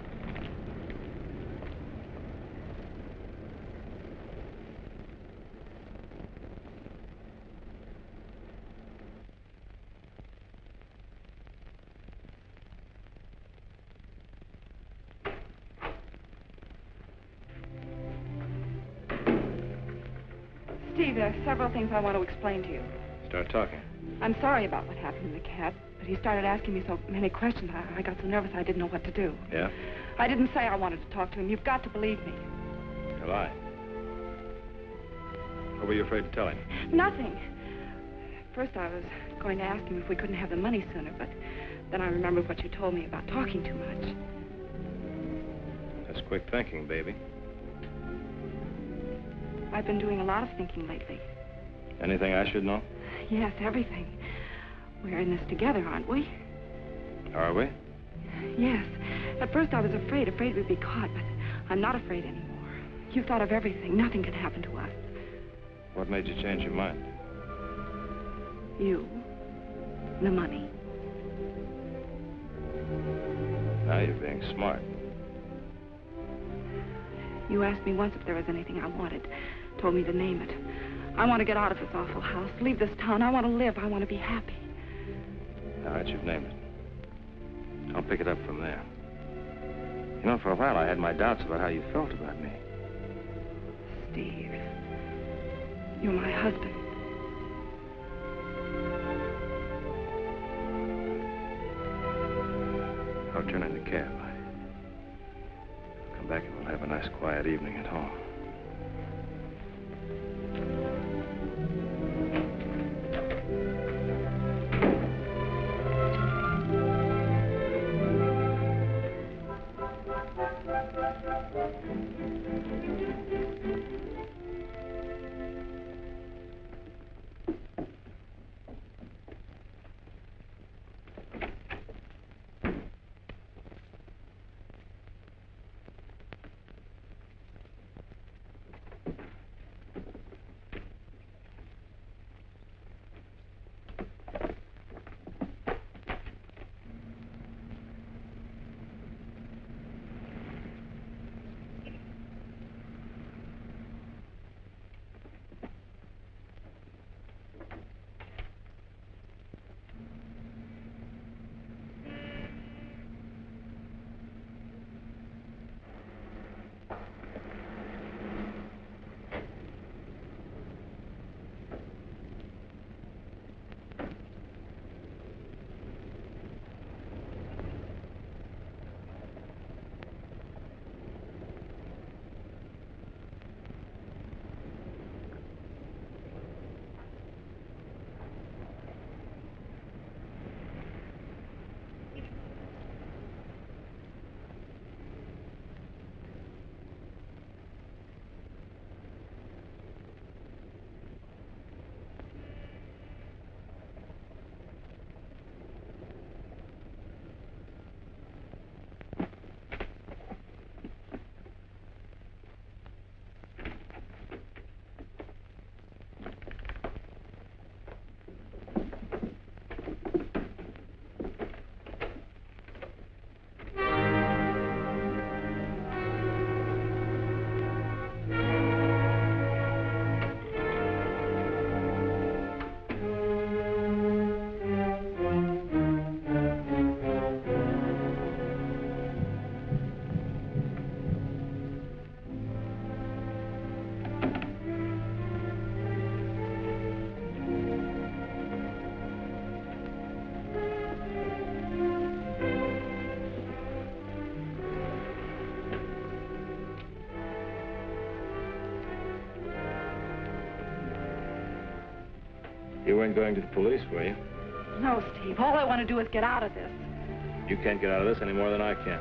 Steve, there are several things I want to explain to you.
Start talking.
I'm sorry about what happened in the cab, but he started asking me so many questions. I got so nervous I didn't know what to do.
Yeah?
I didn't say I wanted to talk to him. You've got to believe me.
You lie. What were you afraid to tell him?
Nothing. First, I was going to ask him if we couldn't have the money sooner, but then I remembered what you told me about talking too much.
That's quick thinking, baby.
I've been doing a lot of thinking lately.
Anything I should know?
Yes, everything. We're in this together, aren't we?
Are we?
Yes. At first I was afraid we'd be caught, but I'm not afraid anymore. You've thought of everything. Nothing can happen to us.
What made you change your mind?
You. The money.
Now you're being smart.
You asked me once if there was anything I wanted. Told me to name it. I want to get out of this awful house, leave this town. I want to live. I want to be happy.
All right, you've named it. I'll pick it up from there. You know, for a while I had my doubts about how you felt about me.
Steve, you're my husband.
I'll turn in the cab. I'll come back and we'll have a nice quiet evening at home. You weren't going to the police, were you?
No, Steve. All I want to do is get out of this.
You can't get out of this any more than I can.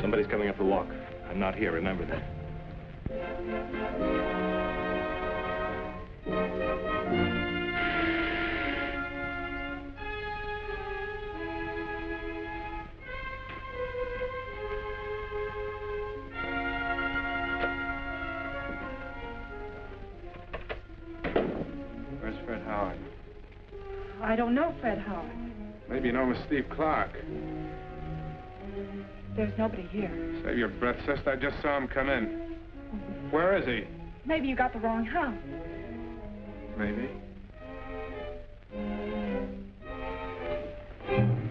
Somebody's coming up the walk. I'm not here, remember that.
Where's Fred Howard?
I don't know Fred Howard.
Maybe you know him as Steve Clark.
There's nobody here.
Save your breath, sister. I just saw him come in. Where is he?
Maybe you got the wrong house.
Maybe.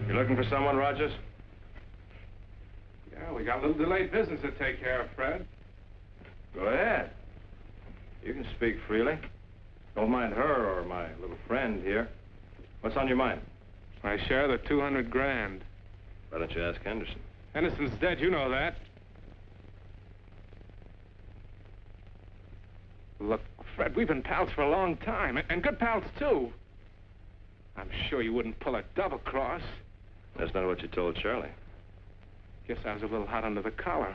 You looking for someone, Rogers?
Yeah, we got a little delayed business to take care of, Fred.
Go ahead. You can speak freely. Don't mind her or my little friend here. What's on your mind?
My share of the 200 grand.
Why don't you ask Henderson?
Henderson's dead, you know that. Look, Fred, we've been pals for a long time, and good pals, too. I'm sure you wouldn't pull a double cross.
That's not what you told Charlie.
Guess I was a little hot under the collar.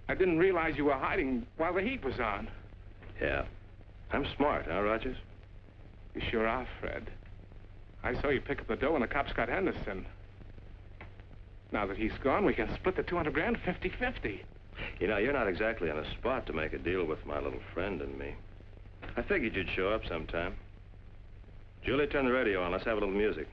I didn't realize you were hiding while the heat was on.
Yeah. I'm smart, huh, Rogers?
You sure are, Fred. I saw you pick up the dough when the cops got Henderson. Now that he's gone, we can split the 200 grand 50-50.
You know, you're not exactly on a spot to make a deal with my little friend and me. I figured you'd show up sometime. Julie, turn the radio on. Let's have a little music.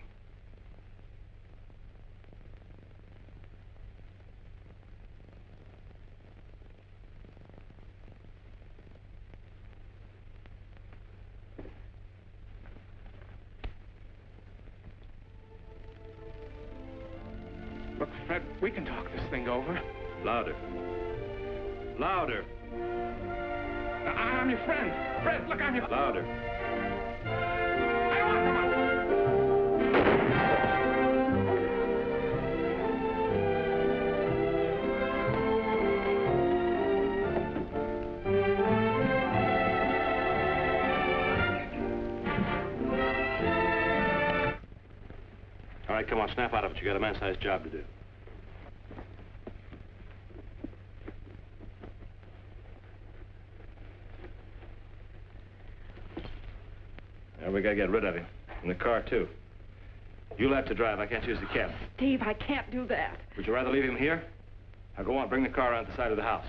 Look, Fred, we can talk this thing over.
Louder. Louder.
I'm your friend. Fred, look, I'm your...
Louder. All right, come on, snap out of it. You got a man-sized job to do. Now, we gotta get rid of him. In the car, too. You'll have to drive. I can't use the cab.
Steve, I can't do that.
Would you rather leave him here? Now, go on, bring the car around the side of the house.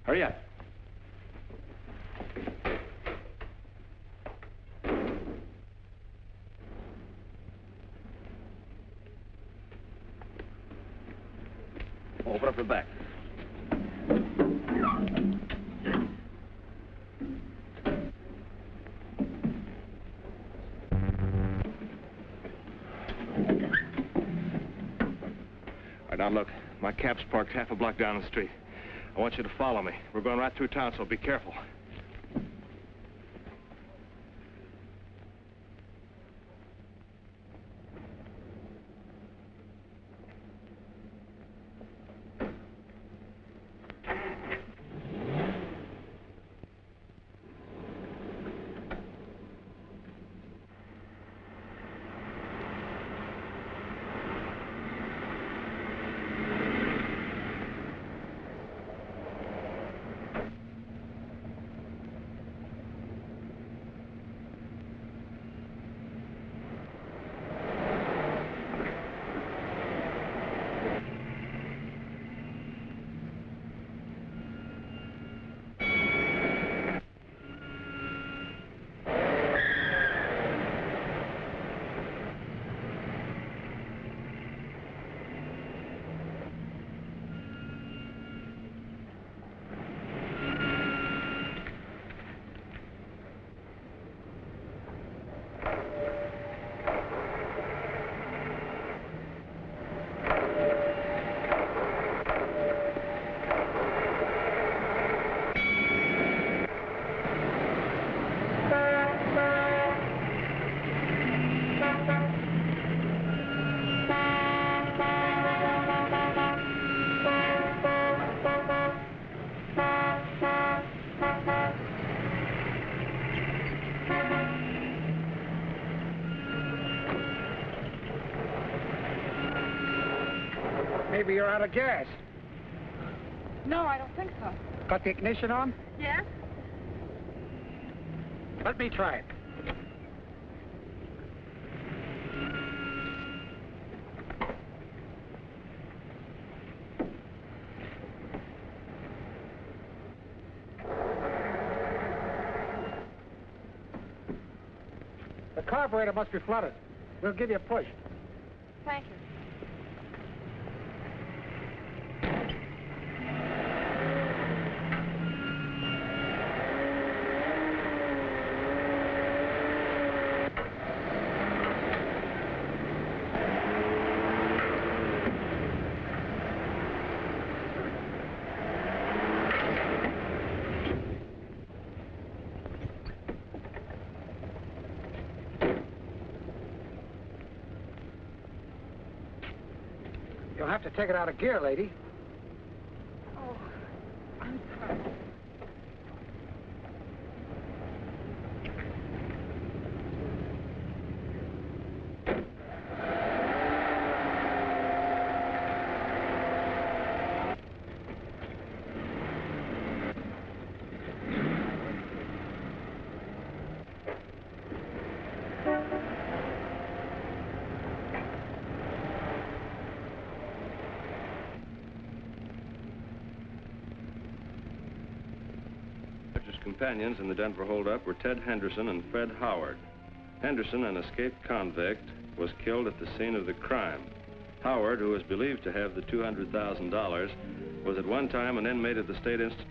Hurry up. Open up the back. All right, now look, my cab's parked half a block down the street. I want you to follow me. We're going right through town, so be careful.
Maybe you're out of gas.
No, I don't think so.
Got the ignition on?
Yes?
Let me try it. The carburetor must be flooded. We'll give you a push.
Thank you.
You'll have to take it out of gear, lady.
Oh, I'm sorry.
Companions in the Denver holdup were Ted Henderson and Fred Howard. Henderson, an escaped convict, was killed at the scene of the crime. Howard, who was believed to have the $200,000, was at one time an inmate of the State Institute.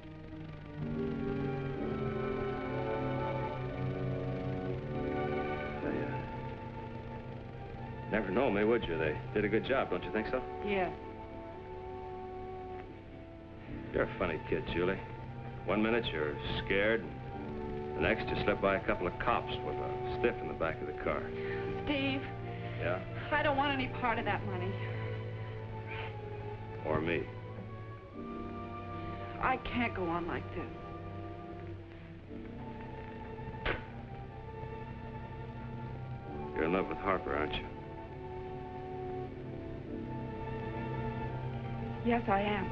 Never know me, would you? They did a good job, don't you think so?
Yeah.
You're a funny kid, Julie. One minute you're scared, the next you slip by a couple of cops with a stiff in the back of the car.
Steve.
Yeah?
I don't want any part of that money.
Or me.
I can't go on like this.
You're in love with Harper, aren't you?
Yes, I am.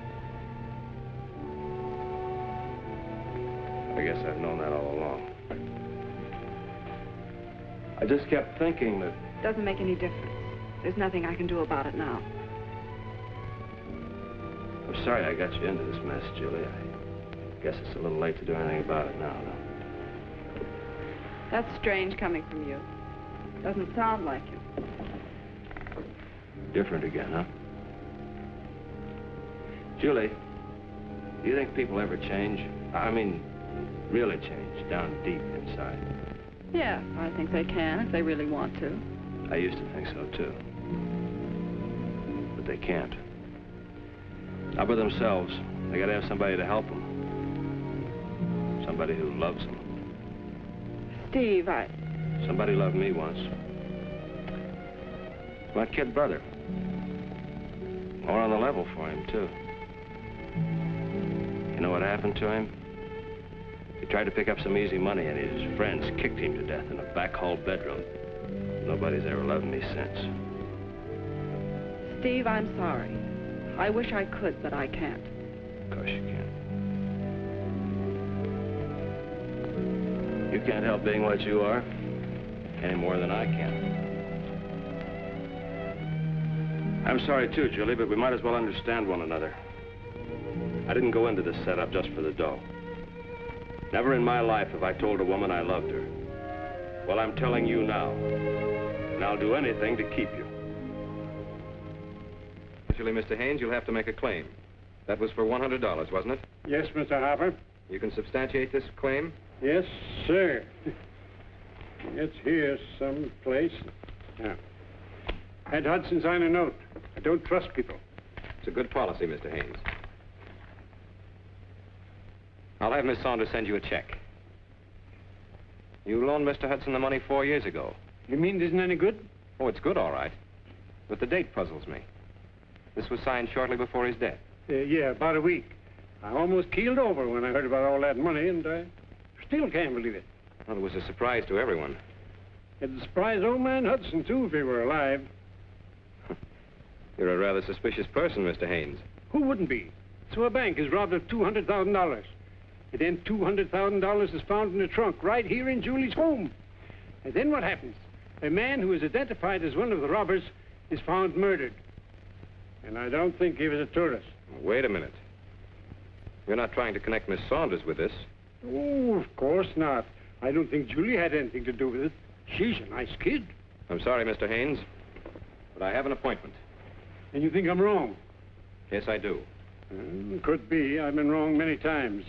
I guess I've known that all along. I just kept thinking that...
Doesn't make any difference. There's nothing I can do about it now.
I'm sorry I got you into this mess, Julie. I guess it's a little late to do anything about it now, though.
That's strange coming from you. Doesn't sound like you.
Different again, huh? Julie, do you think people ever change? I mean, really change, down deep inside?
Yeah, I think they can if they really want to.
I used to think so, too. But they can't. Not by themselves. They gotta have somebody to help them. Somebody who loves them.
Steve,
Somebody loved me once. My kid brother. More on the level for him, too. You know what happened to him? He tried to pick up some easy money, and his friends kicked him to death in a back hall bedroom. Nobody's ever loved me since.
Steve, I'm sorry. I wish I could, but I can't.
Of course you can't. You can't help being what you are any more than I can. I'm sorry, too, Julie, but we might as well understand one another. I didn't go into this setup just for the dough. Never in my life have I told a woman I loved her. Well, I'm telling you now. And I'll do anything to keep you.
Actually, Mr. Haynes, you'll have to make a claim. That was for $100, wasn't it?
Yes, Mr. Harper.
You can substantiate this claim?
Yes, sir. It's here someplace. Yeah. Had Hudson sign a note. I don't trust people.
It's a good policy, Mr. Haynes. I'll have Miss Saunders send you a check. You loaned Mr. Hudson the money 4 years ago.
You mean it isn't any good?
Oh, it's good, all right. But the date puzzles me. This was signed shortly before his death.
Yeah, about a week. I almost keeled over when I heard about all that money, and I still can't believe it.
Well, it was a surprise to everyone.
It'd surprise old man Hudson, too, if he were alive.
You're a rather suspicious person, Mr. Haynes.
Who wouldn't be? So a bank is robbed of $200,000. And then $200,000 is found in the trunk right here in Julie's home. And then what happens? A man who is identified as one of the robbers is found murdered. And I don't think he was a tourist.
Wait a minute. You're not trying to connect Miss Saunders with this.
Oh, of course not. I don't think Julie had anything to do with it. She's a nice kid.
I'm sorry, Mr. Haynes, but I have an appointment.
And you think I'm wrong?
Yes, I do.
Could be. I've been wrong many times.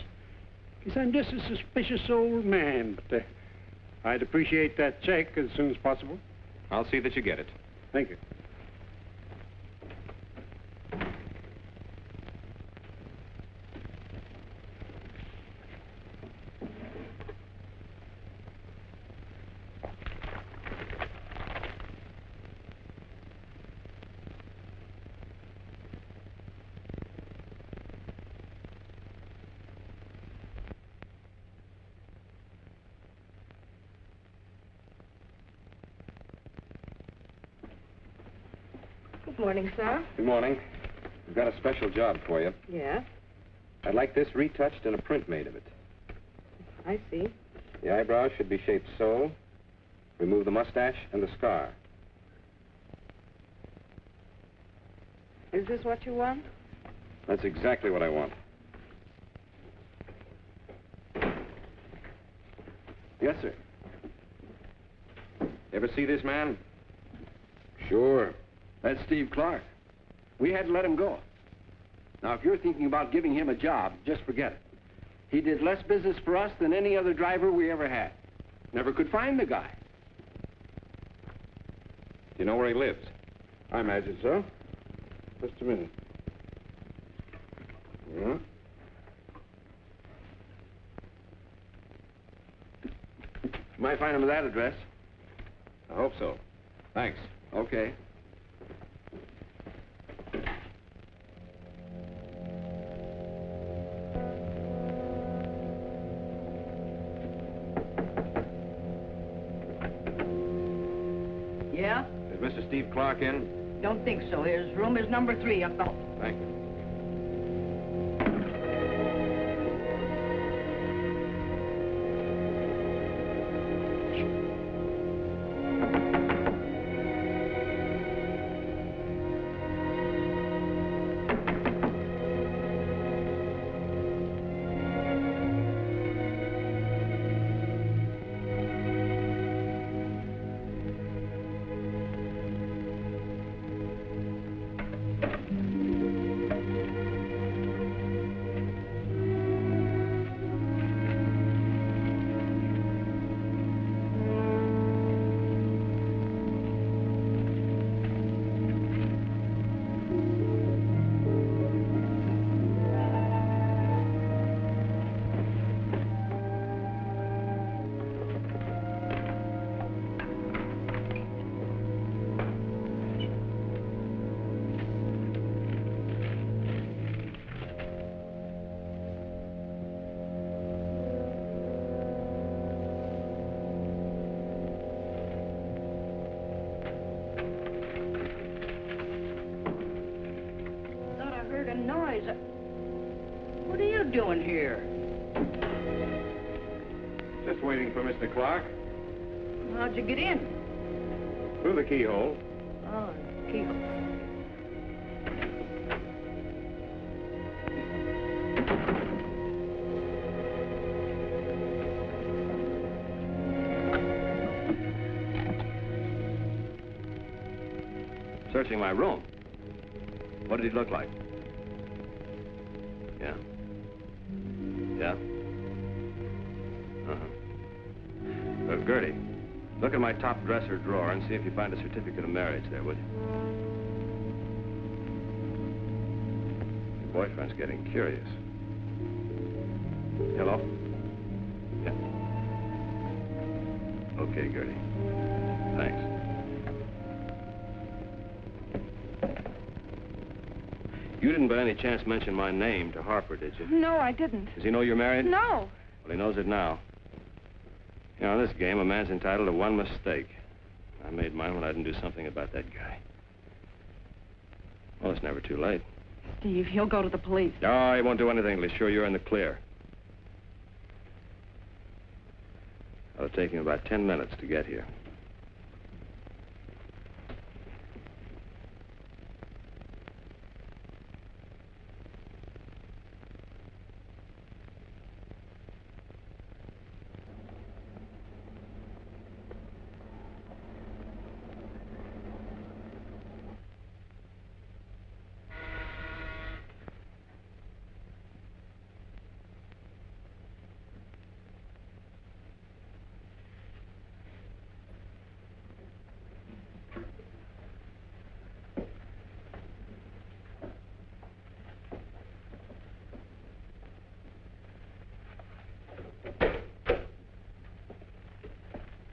Because I'm just a suspicious old man. But I'd appreciate that check as soon as possible.
I'll see that you get it.
Thank you.
Good morning, sir.
Good morning. We've got a special job for you.
Yes,
I'd like this retouched and a print made of it.
I see.
The eyebrows should be shaped so. Remove the mustache and the scar.
Is this what you want?
That's exactly what I want. Yes, sir. Ever see this man?
Sure. That's Steve Clark. We had to let him go. Now, if you're thinking about giving him a job, just forget it. He did less business for us than any other driver we ever had. Never could find the guy.
Do you know where he lives?
I imagine so. Just a minute. Yeah. You might find him at that address.
I hope so. Thanks.
Okay.
Yeah?
Is Mr. Steve Clark in?
Don't think so. His room is number 3 up top.
Thank you.
What are you doing here?
Just waiting for Mr. Clark.
How'd you get in?
Through the keyhole.
Oh, keyhole.
Searching my room. What did he look like? Yeah. Yeah? Uh-huh. Gertie, look in my top dresser drawer and see if you find a certificate of marriage there, would you? Your boyfriend's getting curious. Hello? Yeah. Okay, Gertie. Thanks. You didn't by any chance mention my name to Harper, did you?
No, I didn't.
Does he know you're married?
No.
Well, he knows it now. You know, in this game, a man's entitled to one mistake. I made mine when I didn't do something about that guy.
Well, it's never too late.
Steve, he'll go to the police.
No, he won't do anything to be sure you're in the clear. It'll take him about 10 minutes to get here.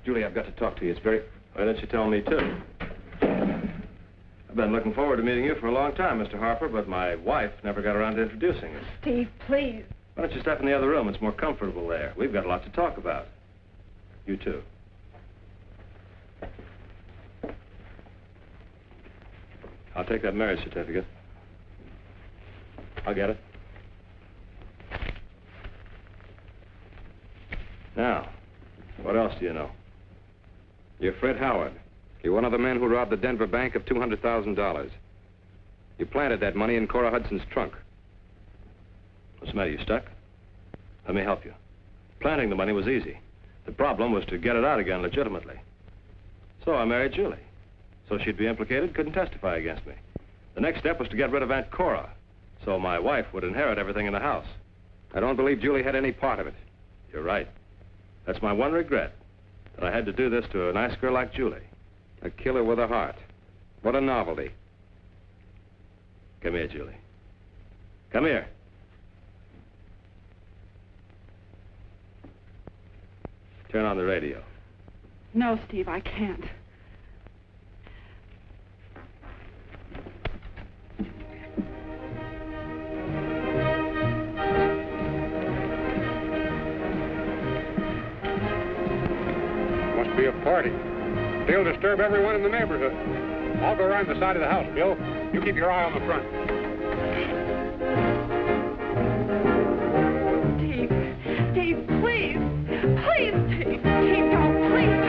Julie, I've got to talk to you. It's very...
Why don't you tell me, too? I've been looking forward to meeting you for a long time, Mr. Harper, but my wife never got around to introducing us.
Steve, please.
Why don't you step in the other room? It's more comfortable there. We've got a lot to talk about. You, too. I'll take that marriage certificate. I'll get it. Now, what else do you know?
You're Fred Howard. You're one of the men who robbed the Denver bank of $200,000. You planted that money in Cora Hudson's trunk.
What's the matter? You stuck? Let me help you. Planting the money was easy. The problem was to get it out again legitimately. So I married Julie. So she'd be implicated, couldn't testify against me. The next step was to get rid of Aunt Cora, so my wife would inherit everything in the house.
I don't believe Julie had any part of it.
You're right. That's my one regret, that I had to do this to a nice girl like Julie.
A killer with a heart. What a novelty.
Come here, Julie. Come here. Turn on the radio.
No, Steve, I can't.
Must be a party. They'll disturb everyone in the neighborhood. I'll go around the side of the house, Bill. You keep your eye on the front.
Steve, please. Please, Steve. Steve, don't, please.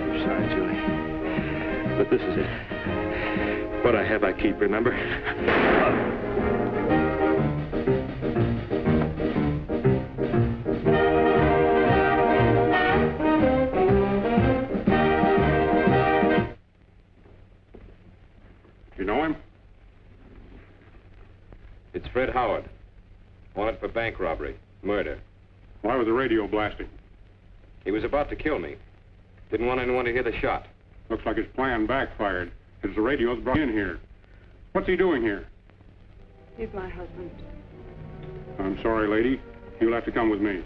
I'm sorry, Julie. But this is it. What I have, I keep, remember?
You know him?
It's Fred Howard. Wanted for bank robbery, murder.
Why was the radio blasting?
He was about to kill me. Didn't want anyone to hear the shot.
Looks like his plan backfired, as the radio's brought in here. What's he doing here?
He's my husband.
I'm sorry, lady. You'll have to come with me.